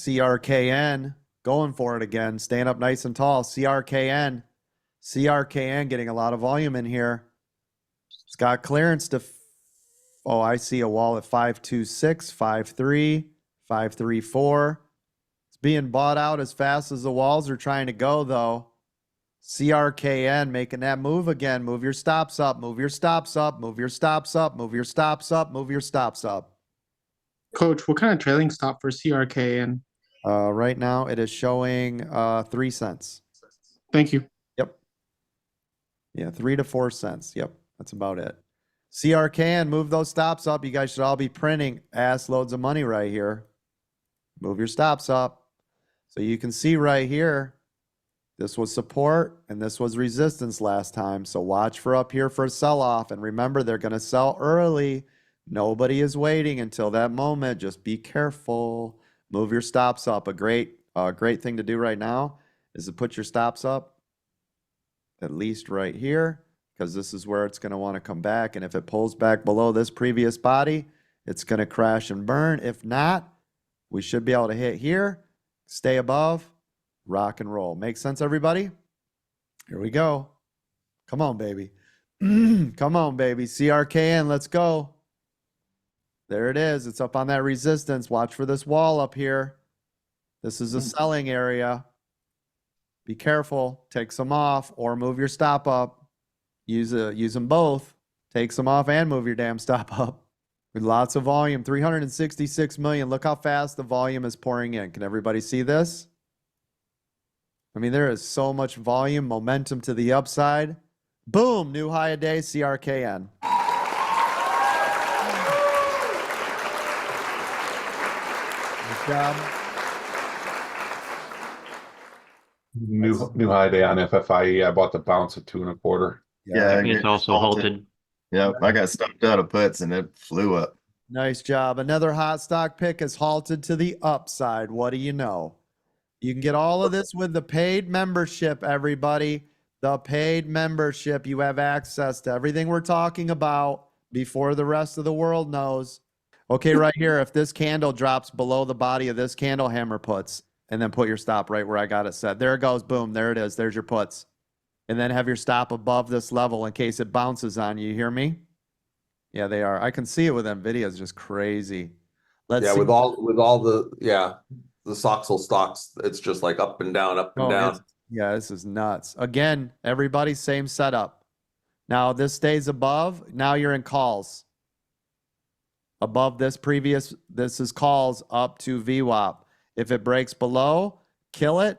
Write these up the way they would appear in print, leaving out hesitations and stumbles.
CRKN going for it again, staying up nice and tall. CRKN getting a lot of volume in here. It's got clearance to, oh, I see a wall at 526, 53, 534. It's being bought out as fast as the walls are trying to go, though. CRKN making that move again. Move your stops up, move your stops up, move your stops up, move your stops up, move your stops up. Coach, what kind of trailing stop for CRKN? Right now it is showing 3 cents. Thank you. Yep. Yeah, 3 to 4 cents. Yep, that's about it. CRKN, move those stops up. You guys should all be printing ass loads of money right here. Move your stops up. So you can see right here, this was support and this was resistance last time. So watch for up here for a sell-off. And remember, they're going to sell early. Nobody is waiting until that moment. Just be careful. Move your stops up. A great thing to do right now is to put your stops up at least right here, because this is where it's going to want to come back. And if it pulls back below this previous body, it's going to crash and burn. If not, we should be able to hit here, stay above, rock and roll. Make sense, everybody? Here we go. Come on, baby. Come on, baby. CRKN, let's go. There it is. It's up on that resistance. Watch for this wall up here. This is a selling area. Be careful. Take some off or move your stop up. Use them both. Take some off and move your damn stop up. With lots of volume, 366 million. Look how fast the volume is pouring in. Can everybody see this? I mean, there is so much volume, momentum to the upside. Boom, new high a day, CRKN. Good job. New high day on FFIE. I bought the bounce at 2.25. Yeah, I think it's also halted. Yep, I got stumped out of puts and it flew up. Nice job. Another hot stock pick is halted to the upside. What do you know? You can get all of this with the paid membership, everybody. The paid membership. You have access to everything we're talking about before the rest of the world knows. Okay, right here, if this candle drops below the body of this candle, hammer puts, and then put your stop right where I got it set. There it goes. Boom. There it is. There's your puts. And then have your stop above this level in case it bounces on you. You hear me? Yeah, they are. I can see it with NVIDIA. It's just crazy. Let's see. with all the Soxel stocks, it's just like up and down, up and down. Yeah, this is nuts. Again, everybody, same setup. Now this stays above. Now you're in calls. Above this previous, this is calls up to VWAP. If it breaks below, kill it,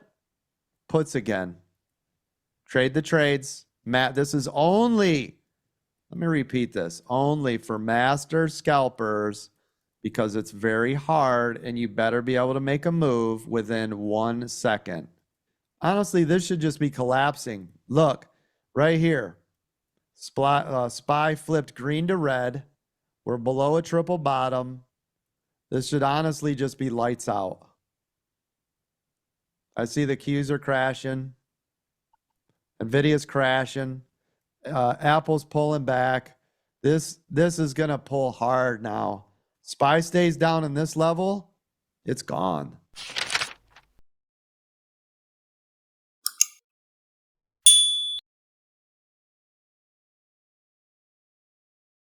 puts again. Trade the trades. Matt, this is only, let me repeat this, only for master scalpers, because it's very hard and you better be able to make a move within 1 second. Honestly, this should just be collapsing. Look, right here. SPY flipped green to red. We're below a triple bottom. This should honestly just be lights out. I see the Qs are crashing. NVIDIA's crashing. Apple's pulling back. This is going to pull hard now. SPY stays down in this level, it's gone.